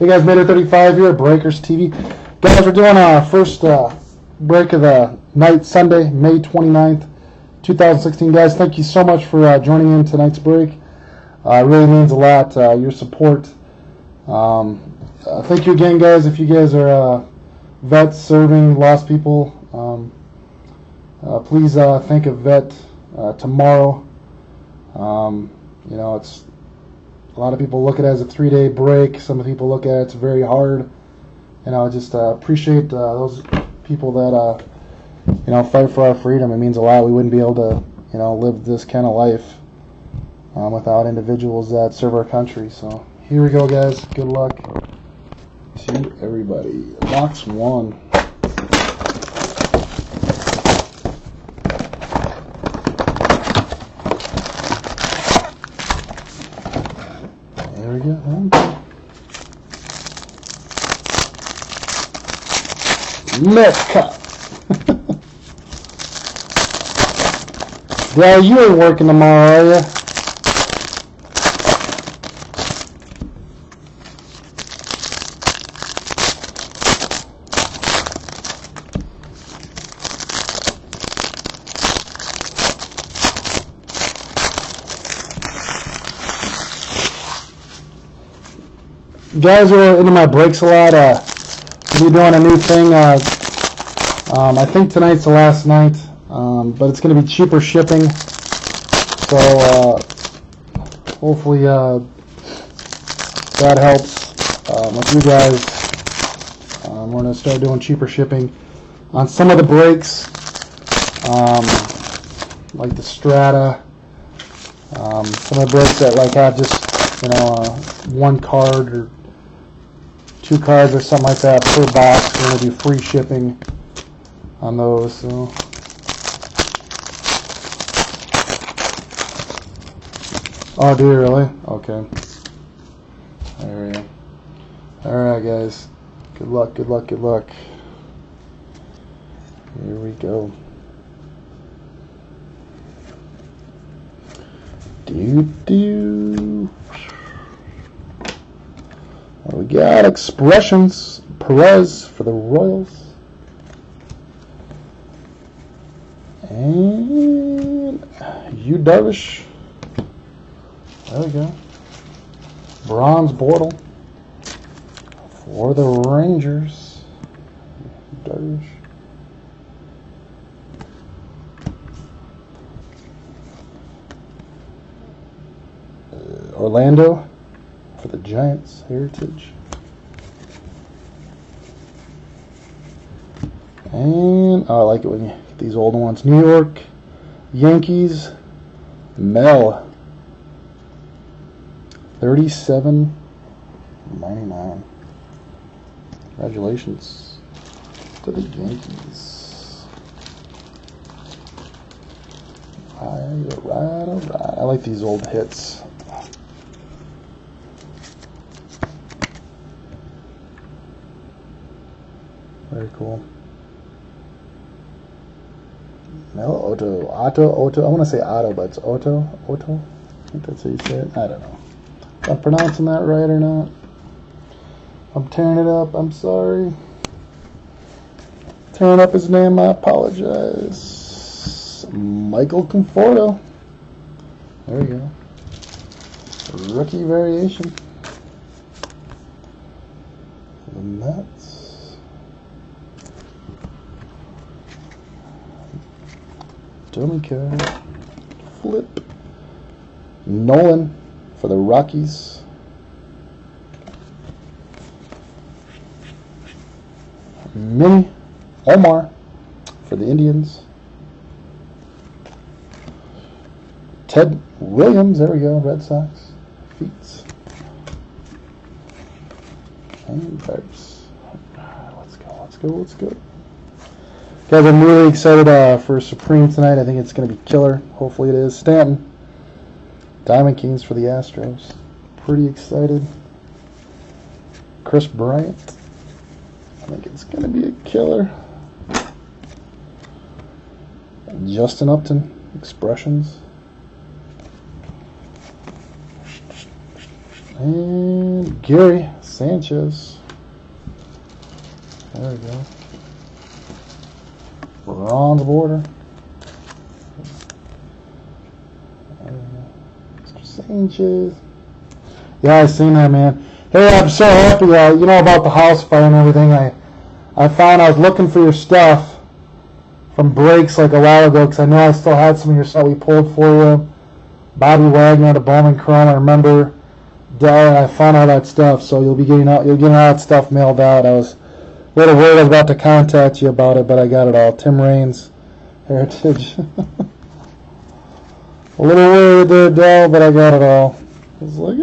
Hey guys, Mater 35 here, Breakers TV. Guys, we're doing our first break of the night, Sunday, May 29th, 2016. Guys, thank you so much for joining in tonight's break. It really means a lot, your support. Thank you again, guys. If you guys are vets, serving, lost people, please think of vet tomorrow. You know, it's a lot of people look at it as a 3-day break. Some people look at it, it's very hard. And I just appreciate those people that you know, fight for our freedom. It means a lot. We wouldn't be able to, you know, live this kind of life without individuals that serve our country. So here we go, guys. Good luck to everybody. Box 1. There we go. Metcalf. Well, you ain't working tomorrow, are you? Guys are into my breaks a lot. We're doing a new thing. I think tonight's the last night, but it's going to be cheaper shipping. So hopefully that helps with you guys. We're going to start doing cheaper shipping on some of the breaks, like the Strata. Some of the breaks that like have just, you know, one card or 2 cards or something like that per box. We're going to do free shipping on those. So oh, do you really? Okay. There we go. Alright, guys. Good luck, good luck, good luck. Here we go. Do. We got Expressions, Perez for the Royals. And Yu Darvish. There we go. Bronze Bortle for the Rangers. Darvish. Orlando for the Giants. Heritage. And oh, I like it when you get these old ones. New York Yankees. Mel. 37.99. Congratulations to the Yankees. Alright. I like these old hits. Very cool. Mel Otto. I want to say Otto, but it's Otto. I think that's how you say it. I don't know if I'm pronouncing that right or not. I'm tearing it up. I'm sorry. Tearing up his name. I apologize. Michael Conforto. There we go. Rookie variation. The Mets. Dummy card. Flip. Nolan for the Rockies. Mini Omar for the Indians. Ted Williams, there we go, Red Sox. Feats. And cards. Let's go. Guys, I'm really excited for Supreme tonight. I think it's going to be killer. Hopefully it is. Stanton. Diamondkings for the Astros. Pretty excited. Chris Bryant. I think it's going to be a killer. Justin Upton. Expressions. And Gary Sanchez. There we go. Bronze border. Mr. Sanchez. Yeah, I seen that, man. Hey, I'm so happy, you know, about the house fire and everything. I found I was looking for your stuff from breaks like a while ago, because I know I still had some of your stuff we pulled for you. Bobby Wagner, the Bowman Chrome, I remember. And I found all that stuff, so you'll getting all that stuff mailed out. I was a little worried I was about to contact you about it, but I got it all. Tim Raines, Heritage. A little worried there, Dell, but I got it all. I was like,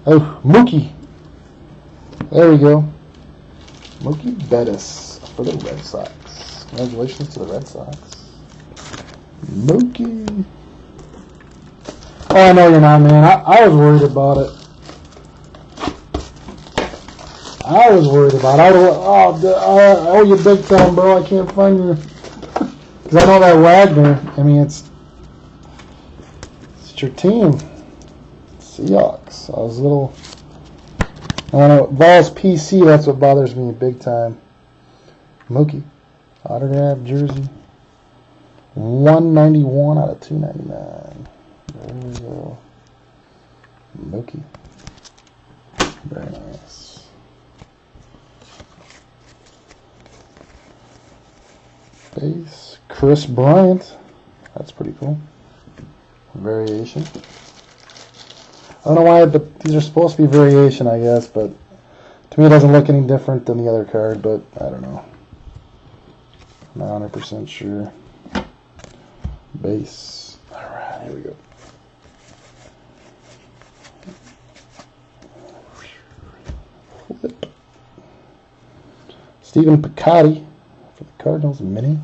oh, Mookie. There we go. Mookie Bettis for the Red Sox. Congratulations to the Red Sox. Mookie. Oh, I know you're not, man. I was worried about it. I was worried about it. I owe you big time, bro. I can't find you. Because I know that Wagner, I mean, it's your team. Seahawks. I was a little... When it involves PC, that's what bothers me big time. Mookie. Autograph jersey. 191 out of 299. There we go. Mookie. Very nice. Base. Chris Bryant. That's pretty cool. Variation. I don't know why, but these are supposed to be variation, I guess, but to me it doesn't look any different than the other card, but I don't know. I'm not 100% sure. Base. Alright, here we go. Flip. Stephen Picotti for the Cardinals mini.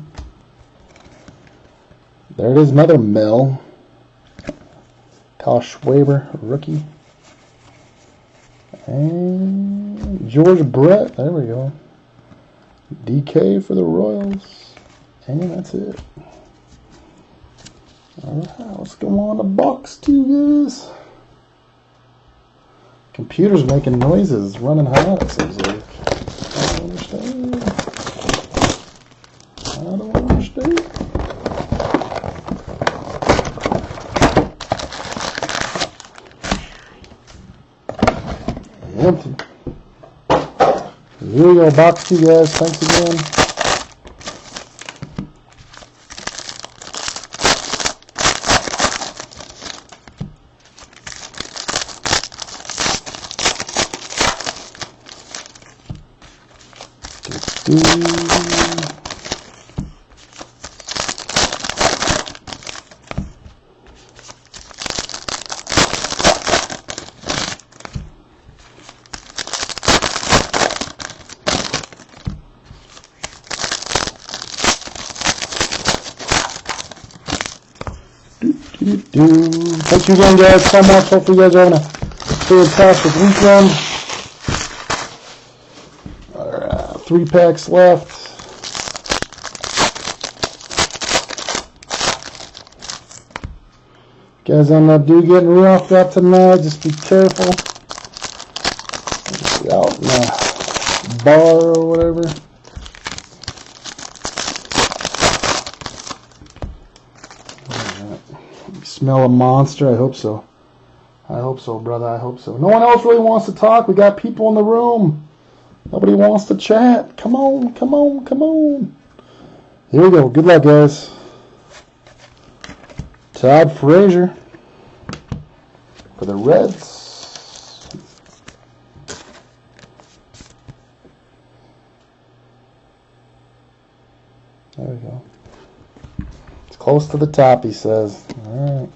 There it is, another Mel. Kyle Schwaber, rookie. And George Brett, there we go. DK for the Royals. And that's it. Alright, let's go on the box too, guys. Computer's making noises, running hot, it seems like. I don't understand. I don't understand. Empty. Here we go, box two, guys. Thanks again. Thank you again, guys, so much. Hopefully you guys are having a fantastic weekend. Alright, 3 packs left. Guys, I'm not getting roughed up tonight. Just be careful. Just out in the bar or whatever. Smell a monster? I hope so. I hope so, brother. I hope so. No one else really wants to talk. We got people in the room. Nobody wants to chat. Come on, come on, come on. Here we go. Good luck, guys. Todd Frazier for the Reds. There we go. Close to the top, he says. All right.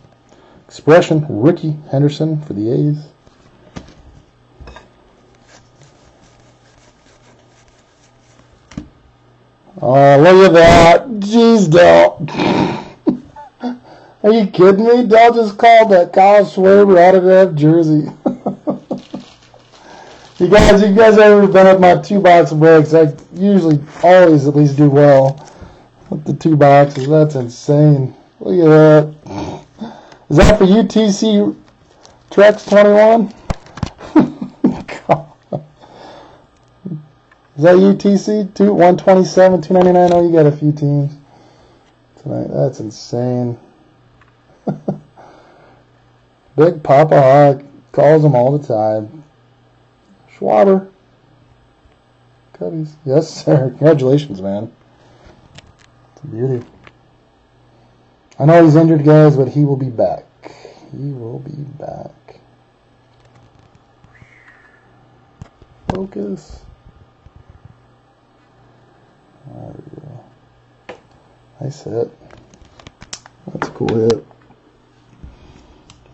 Expression, Ricky Henderson for the A's. Oh, look at that. Jeez, Del. Are you kidding me? Del just called that Kyle Schwaber autographed jersey. You guys ever been at my 2-box breaks? I usually always at least do well with the 2 boxes. That's insane. Look at that. Is that for UTC Trex 21? Is that you, TC? 127, 299. Oh, you got a few teams tonight. That's insane. Big Papa Hawk calls them all the time. Schwaber. Cubbies. Yes, sir. Congratulations, man. It's a beauty. I know he's injured, guys, but he will be back. He will be back. Focus. There we go. Nice hit. That's a cool hit.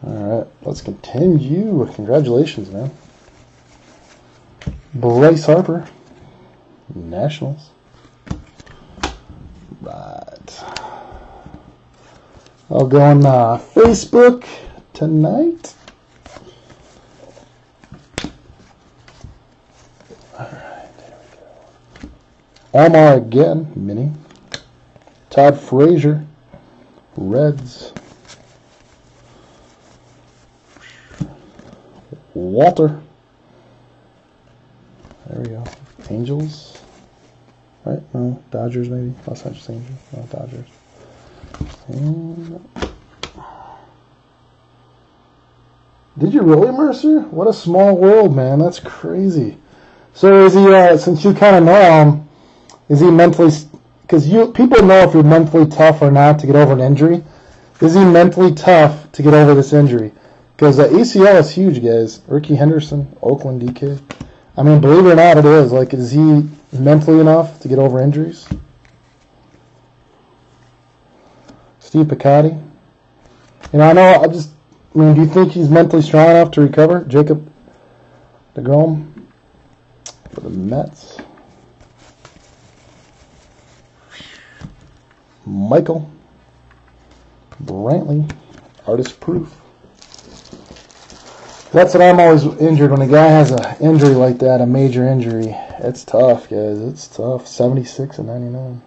Alright, let's continue. Congratulations, man. Bryce Harper. Nationals. Right. I'll go on Facebook tonight. Alright, there we go. Omar again, mini. Todd Frazier, Reds. Walter. There we go. Angels. Right? No, Dodgers maybe. Los Angeles Angels. No, Dodgers. And did you really, Mercer? What a small world, man. That's crazy. So is he, since you kind of know him, is he mentally, because people know if you're mentally tough or not to get over an injury. Is he mentally tough to get over this injury? Because ACL is huge, guys. Ricky Henderson, Oakland DK. I mean, believe it or not, it is. Like, is he mentally enough to get over injuries? Steve Picotti. You know, I mean, do you think he's mentally strong enough to recover? Jacob DeGrom for the Mets. Michael Brantley, artist proof. That's what I'm always injured when a guy has an injury like that, a major injury. It's tough, guys. It's tough. 76 and 99.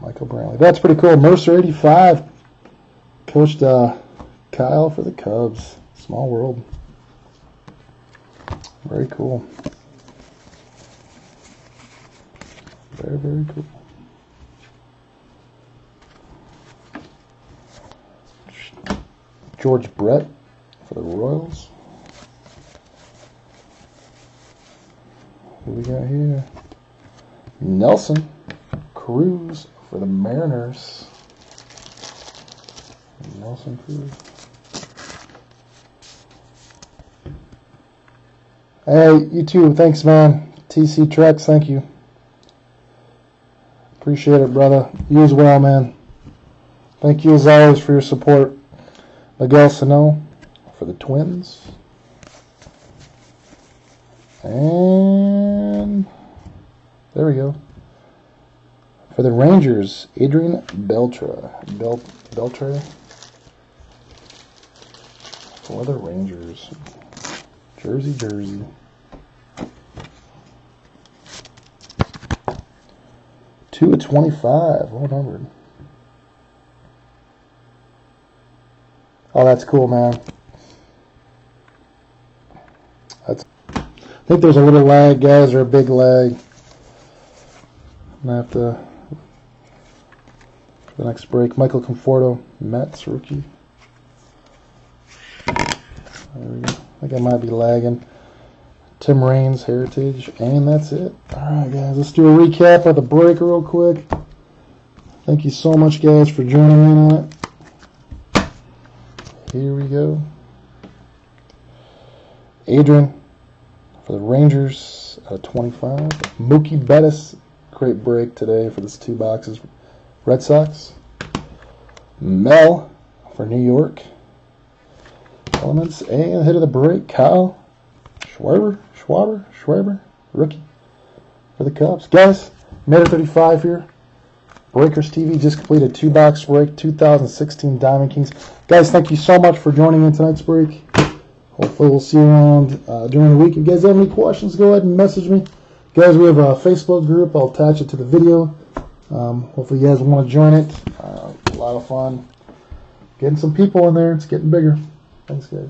Michael Brantley. That's pretty cool. Mercer 85 coached Kyle for the Cubs. Small world. Very cool. Very, very cool. George Brett for the Royals. Who we got here? Nelson Cruz for the Mariners. Nelson Cruz. Hey, you too. Thanks, man. TC Trex, thank you. Appreciate it, brother. You as well, man. Thank you as always for your support. Miguel Sano for the Twins. And there we go. For the Rangers, Adrian Beltre. For the Rangers. Jersey. 2/25. Well numbered. Oh, that's cool, man. I think there's a little lag, guys, or a big lag. I'm going to have to, for the next break, Michael Conforto, Mets rookie. There we go. I think I might be lagging. Tim Raines, Heritage, and that's it. Alright, guys, let's do a recap of the break real quick. Thank you so much, guys, for joining in on it. Here we go. Adrian for the Rangers, 25. Mookie Bettis, great break today for this 2 boxes. Red Sox. Mel for New York. Elements, and hit of the break, Kyle Schwaber, rookie for the Cubs. Guys, made it 35 here. Breakers TV just completed 2-box break, 2016 Diamondkings. Guys, thank you so much for joining in tonight's break. Hopefully we'll see you around during the week. If you guys have any questions, go ahead and message me. Guys, we have a Facebook group. I'll attach it to the video. Hopefully you guys want to join it. A lot of fun. getting some people in there. It's getting bigger. Thanks, guys.